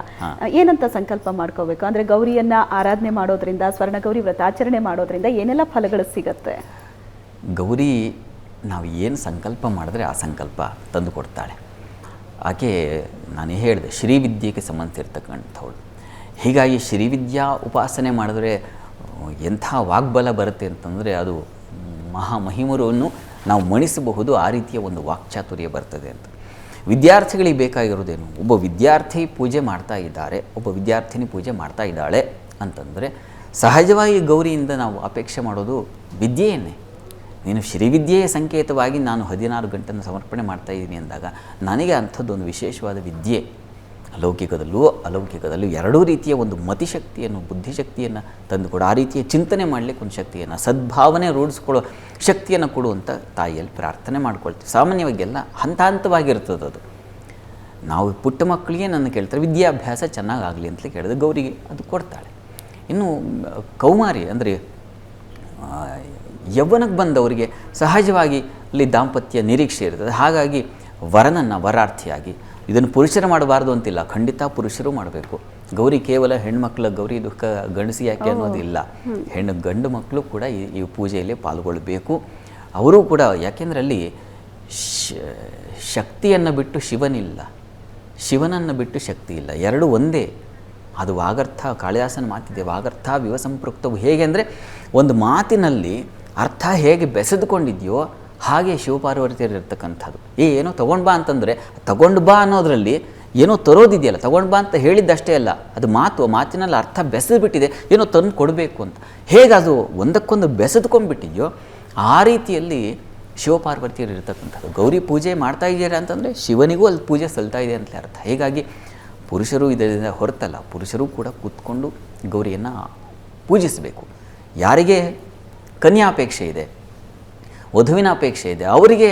ಏನಂತ ಸಂಕಲ್ಪ ಮಾಡ್ಕೋಬೇಕು? ಅಂದ್ರೆ ಗೌರಿಯನ್ನ ಆರಾಧನೆ ಮಾಡೋದ್ರಿಂದ, ಸ್ವರ್ಣಗೌರಿ ವ್ರತಾಚರಣೆ ಮಾಡೋದ್ರಿಂದ ಏನೆಲ್ಲ ಫಲಗಳು ಸಿಗತ್ತೆ? ಗೌರಿ ನಾವು ಏನು ಸಂಕಲ್ಪ ಮಾಡಿದ್ರೆ ಆ ಸಂಕಲ್ಪ ತಂದು ಕೊಡ್ತಾಳೆ. ಆಕೆ ನಾನು ಹೇಳಿದೆ ಶ್ರೀವಿದ್ಯೆಗೆ ಸಂಬಂಧಿಸಿರ್ತಕ್ಕಂಥವಳು. ಹೀಗಾಗಿ ಶ್ರೀವಿದ್ಯಾ ಉಪಾಸನೆ ಮಾಡಿದ್ರೆ ಎಂಥ ವಾಗ್ಬಲ ಬರುತ್ತೆ ಅಂತಂದರೆ ಅದು ಮಹಿಮರನ್ನು ನಾವು ಮಣಿಸಬಹುದು, ಆ ರೀತಿಯ ಒಂದು ವಾಕ್ಚಾತುರ್ಯ ಬರ್ತದೆ ಅಂತ. ವಿದ್ಯಾರ್ಥಿಗಳಿಗೆ ಬೇಕಾಗಿರೋದೇನು, ಒಬ್ಬ ವಿದ್ಯಾರ್ಥಿ ಪೂಜೆ ಮಾಡ್ತಾ ಇದ್ದಾರೆ, ಒಬ್ಬ ವಿದ್ಯಾರ್ಥಿನಿ ಪೂಜೆ ಮಾಡ್ತಾ ಇದ್ದಾಳೆ ಅಂತಂದರೆ ಸಹಜವಾಗಿ ಗೌರಿಯಿಂದ ನಾವು ಅಪೇಕ್ಷೆ ಮಾಡೋದು ವಿದ್ಯೆಯನ್ನೇ. ನೀನು ಶ್ರೀವಿದ್ಯೆಯ ಸಂಕೇತವಾಗಿ ನಾನು 16 ಗಂಟೆಯನ್ನು ಸಮರ್ಪಣೆ ಮಾಡ್ತಾಯಿದ್ದೀನಿ ಅಂದಾಗ ನನಗೆ ಅಂಥದ್ದೊಂದು ವಿಶೇಷವಾದ ವಿದ್ಯೆ, ಅಲೌಕಿಕದಲ್ಲೂ ಎರಡೂ ರೀತಿಯ ಒಂದು ಮತಿಶಕ್ತಿಯನ್ನು, ಬುದ್ಧಿಶಕ್ತಿಯನ್ನು ತಂದುಕೊಡು, ಆ ರೀತಿಯ ಚಿಂತನೆ ಮಾಡಲಿಕ್ಕೆ ಒಂದು ಶಕ್ತಿಯನ್ನು, ಸದ್ಭಾವನೆ ರೂಢಿಸ್ಕೊಳ್ಳೋ ಶಕ್ತಿಯನ್ನು ಕೊಡುವಂಥ ತಾಯಿಯಲ್ಲಿ ಪ್ರಾರ್ಥನೆ ಮಾಡ್ಕೊಳ್ತೀವಿ. ಸಾಮಾನ್ಯವಾಗಿ ಎಲ್ಲ ಹಂತವಾಗಿರ್ತದೆ ಅದು. ನಾವು ಪುಟ್ಟ ಮಕ್ಕಳಿಗೆ ನನ್ನ ಕೇಳ್ತಾರೆ ವಿದ್ಯಾಭ್ಯಾಸ ಚೆನ್ನಾಗಾಗಲಿ ಅಂತಲೇ ಕೇಳಿದ್ರೆ ಗೌರಿಗೆ ಅದು ಕೊಡ್ತಾಳೆ. ಇನ್ನು ಕೌಮಾರಿ ಅಂದರೆ ಯೌವನಕ್ಕೆ ಬಂದವರಿಗೆ ಸಹಜವಾಗಿ ಅಲ್ಲಿ ದಾಂಪತ್ಯ ನಿರೀಕ್ಷೆ ಇರ್ತದೆ. ಹಾಗಾಗಿ ವರಾರ್ಥಿಯಾಗಿ ಇದನ್ನು ಪುರುಷರು ಮಾಡಬಾರ್ದು ಅಂತಿಲ್ಲ, ಖಂಡಿತ ಪುರುಷರು ಮಾಡಬೇಕು. ಗೌರಿ ಕೇವಲ ಹೆಣ್ಮಕ್ಳ ಗೌರಿ ದುಃಖ ಗಂಡಸಿ ಯಾಕೆ ಅನ್ನೋದಿಲ್ಲ, ಗಂಡು ಮಕ್ಕಳು ಕೂಡ ಈ ಪೂಜೆಯಲ್ಲಿ ಪಾಲ್ಗೊಳ್ಳಬೇಕು. ಅವರೂ ಕೂಡ, ಯಾಕೆಂದರೆ ಅಲ್ಲಿ ಶಕ್ತಿಯನ್ನು ಬಿಟ್ಟು ಶಿವನಿಲ್ಲ, ಶಿವನನ್ನು ಬಿಟ್ಟು ಶಕ್ತಿ ಇಲ್ಲ, ಎರಡು ಒಂದೇ. ಅದು ವಾಗರ್ಥ, ಕಾಳಿದಾಸನ ಮಾತಿದೆ, ವಾಗರ್ಥ ವಿವಸಂಪೃಕ್ತವು. ಹೇಗೆ ಅಂದರೆ ಒಂದು ಮಾತಿನಲ್ಲಿ ಅರ್ಥ ಹೇಗೆ ಬೆಸೆದುಕೊಂಡಿದೆಯೋ ಹಾಗೆ ಶಿವಪಾರ್ವತಿಯರು ಇರ್ತಕ್ಕಂಥದ್ದು. ಏನೋ ತೊಗೊಂಡು ಬಾ ಅಂತಂದರೆ ತಗೊಂಡು ಬಾ ಅನ್ನೋದರಲ್ಲಿ ಏನೋ ತರೋದಿದೆಯಲ್ಲ, ತೊಗೊಂಡು ಬಾ ಅಂತ ಹೇಳಿದ್ದಷ್ಟೇ ಅಲ್ಲ, ಅದು ಮಾತಿನಲ್ಲಿ ಅರ್ಥ ಬೆಸೆದುಬಿಟ್ಟಿದೆ, ಏನೋ ತಂದು ಕೊಡಬೇಕು ಅಂತ. ಹೇಗೆ ಅದು ಒಂದಕ್ಕೊಂದು ಬೆಸೆದುಕೊಂಡ್ಬಿಟ್ಟಿದೆಯೋ ಆ ರೀತಿಯಲ್ಲಿ ಶಿವಪಾರ್ವತಿಯರು ಇರ್ತಕ್ಕಂಥದ್ದು. ಗೌರಿ ಪೂಜೆ ಮಾಡ್ತಾ ಇದ್ದೀರಾ ಅಂತಂದರೆ ಶಿವನಿಗೂ ಅಲ್ಲಿ ಪೂಜೆ ಸಲ್ತಾ ಇದೆ ಅಂತಲೇ ಅರ್ಥ. ಹೀಗಾಗಿ ಪುರುಷರು ಇದರಿಂದ ಹೊರತಲ್ಲ, ಪುರುಷರು ಕೂಡ ಕೂತ್ಕೊಂಡು ಗೌರಿಯನ್ನು ಪೂಜಿಸಬೇಕು. ಯಾರಿಗೆ ಕನ್ಯಾಪೇಕ್ಷೆ ಇದೆ, ವಧುವಿನ ಅಪೇಕ್ಷೆ ಇದೆ, ಅವರಿಗೆ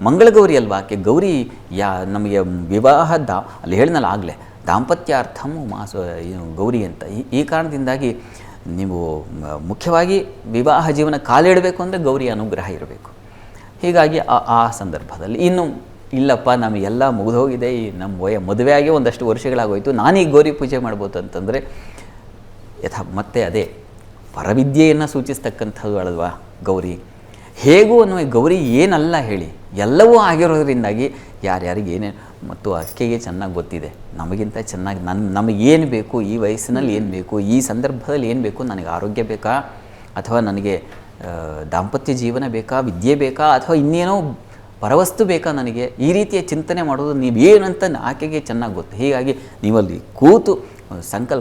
ಮಂಗಳಗೌರಿ ಅಲ್ವಾ ಆಕೆ ಗೌರಿ. ನಮಗೆ ವಿವಾಹ ಅಲ್ಲಿ ಹೇಳಿನಲ್ಲ ಆಗಲೇ ದಾಂಪತ್ಯಾರ್ಥಮು ಗೌರಿ ಅಂತ. ಈ ಕಾರಣದಿಂದಾಗಿ ನೀವು ಮುಖ್ಯವಾಗಿ ವಿವಾಹ ಜೀವನ ಕಾಲಿಡಬೇಕು ಅಂದರೆ ಗೌರಿಯ ಅನುಗ್ರಹ ಇರಬೇಕು. ಹೀಗಾಗಿ ಆ ಸಂದರ್ಭದಲ್ಲಿ ಇನ್ನು ಇಲ್ಲಪ್ಪ ನಮಗೆಲ್ಲ ಮುಗಿದೋಗಿದೆ, ನಮ್ಮ ಮದುವೆಯಾಗಿ ಒಂದಷ್ಟು ವರ್ಷಗಳಾಗೋಯಿತು, ನಾನೀಗ ಗೌರಿ ಪೂಜೆ ಮಾಡ್ಬೋದು ಅಂತಂದರೆ ಮತ್ತೆ ಅದೇ ಪರವಿದ್ಯೆಯನ್ನು ಸೂಚಿಸ್ತಕ್ಕಂಥದ್ದು ಅಲ್ವಾ ಗೌರಿ. ಹೇಗೂ ಅನ್ನುವ ಗೌರಿ ಏನಲ್ಲ ಹೇಳಿ, ಎಲ್ಲವೂ ಆಗಿರೋದ್ರಿಂದಾಗಿ ಯಾರ್ಯಾರಿಗೆ ಏನೇನು, ಮತ್ತು ಅಕ್ಕೆಗೆ ಚೆನ್ನಾಗಿ ಗೊತ್ತಿದೆ ನಮಗಿಂತ ಚೆನ್ನಾಗಿ ನಮಗೇನು ಬೇಕು, ಈ ವಯಸ್ಸಿನಲ್ಲಿ ಏನು ಬೇಕು, ಈ ಸಂದರ್ಭದಲ್ಲಿ ಏನು ಬೇಕು, ನನಗೆ ಆರೋಗ್ಯ ಬೇಕಾ ಅಥವಾ ನನಗೆ ದಾಂಪತ್ಯ ಜೀವನ ಬೇಕಾ, ವಿದ್ಯೆ ಬೇಕಾ ಅಥವಾ ಇನ್ನೇನೋ ಪರವಸ್ತು ಬೇಕಾ, ನನಗೆ ಈ ರೀತಿಯ ಚಿಂತನೆ ಮಾಡೋದು ನೀವೇನಂತ ಆಕೆಗೆ ಚೆನ್ನಾಗಿ ಗೊತ್ತು. ಹೀಗಾಗಿ ನೀವಲ್ಲಿ ಕೂತು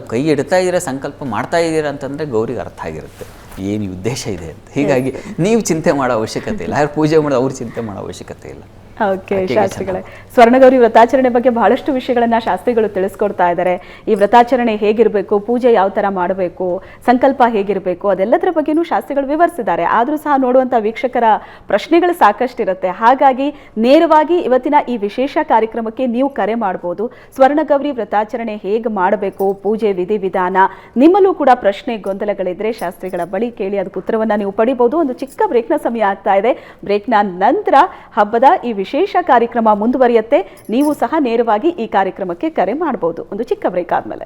ಕೈ ಇಡ್ತಾ ಇದ್ದೀರಾ, ಸಂಕಲ್ಪ ಮಾಡ್ತಾ ಇದ್ದೀರಾ ಅಂತಂದರೆ ಗೌರಿಗೆ ಅರ್ಥ ಆಗಿರುತ್ತೆ ಏನು ಉದ್ದೇಶ ಇದೆ ಅಂತ. ಹೀಗಾಗಿ ನೀವು ಚಿಂತೆ ಮಾಡೋ ಅವಶ್ಯಕತೆ ಇಲ್ಲ, ಯಾರು ಪೂಜೆ ಮಾಡೋದು ಅವ್ರು ಚಿಂತೆ ಮಾಡೋ ಅವಶ್ಯಕತೆ ಇಲ್ಲ. ಓಕೆ ಶಾಸ್ತ್ರಿಗಳೇ, ಸ್ವರ್ಣಗೌರಿ ವ್ರತಾಚರಣೆ ಬಗ್ಗೆ ಬಹಳಷ್ಟು ವಿಷಯಗಳನ್ನ ಶಾಸ್ತ್ರಿಗಳು ತಿಳಿಸ್ಕೊಡ್ತಾ ಇದ್ದಾರೆ. ಈ ವ್ರತಾಚರಣೆ ಹೇಗಿರಬೇಕು, ಪೂಜೆ ಯಾವ ಥರ ಮಾಡಬೇಕು, ಸಂಕಲ್ಪ ಹೇಗಿರಬೇಕು, ಅದೆಲ್ಲದರ ಬಗ್ಗೆನೂ ಶಾಸ್ತ್ರಿಗಳು ವಿವರಿಸಿದ್ದಾರೆ. ಆದರೂ ಸಹ ನೋಡುವಂಥ ವೀಕ್ಷಕರ ಪ್ರಶ್ನೆಗಳು ಸಾಕಷ್ಟಿರುತ್ತೆ. ಹಾಗಾಗಿ ನೇರವಾಗಿ ಇವತ್ತಿನ ಈ ವಿಶೇಷ ಕಾರ್ಯಕ್ರಮಕ್ಕೆ ನೀವು ಕರೆ ಮಾಡ್ಬೋದು. ಸ್ವರ್ಣಗೌರಿ ವ್ರತಾಚರಣೆ ಹೇಗೆ ಮಾಡಬೇಕು, ಪೂಜೆ ವಿಧಿವಿಧಾನ, ನಿಮ್ಮಲ್ಲೂ ಕೂಡ ಪ್ರಶ್ನೆ ಗೊಂದಲಗಳಿದ್ರೆ ಶಾಸ್ತ್ರಿಗಳ ಬಳಿ ಕೇಳಿ ಅದಕ್ಕೆ ಉತ್ತರವನ್ನು ನೀವು ಪಡಿಬೋದು. ಒಂದು ಚಿಕ್ಕ ಬ್ರೇಕ್ನ ಸಮಯ ಆಗ್ತಾ ಇದೆ. ಬ್ರೇಕ್ನ ನಂತರ ಹಬ್ಬದ ಈ ವಿಶೇಷ ಕಾರ್ಯಕ್ರಮ ಮುಂದುವರಿಯುತ್ತೆ. ನೀವು ಸಹ ನೇರವಾಗಿ ಈ ಕಾರ್ಯಕ್ರಮಕ್ಕೆ ಕರೆ ಮಾಡಬಹುದು. ಒಂದು ಚಿಕ್ಕ ಬ್ರೇಕ್ ಆದ್ಮೇಲೆ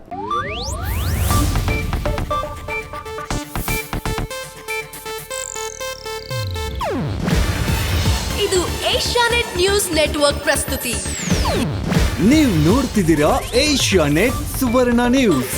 ಇದು ಏಷ್ಯಾನೆಟ್ ನ್ಯೂಸ್ ನೆಟ್ವರ್ಕ್ ಪ್ರಸ್ತುತಿ. ನೀವು ನೋಡ್ತಿದ್ದೀರಾ ಏಷ್ಯಾನೆಟ್ ಸುವರ್ಣ ನ್ಯೂಸ್.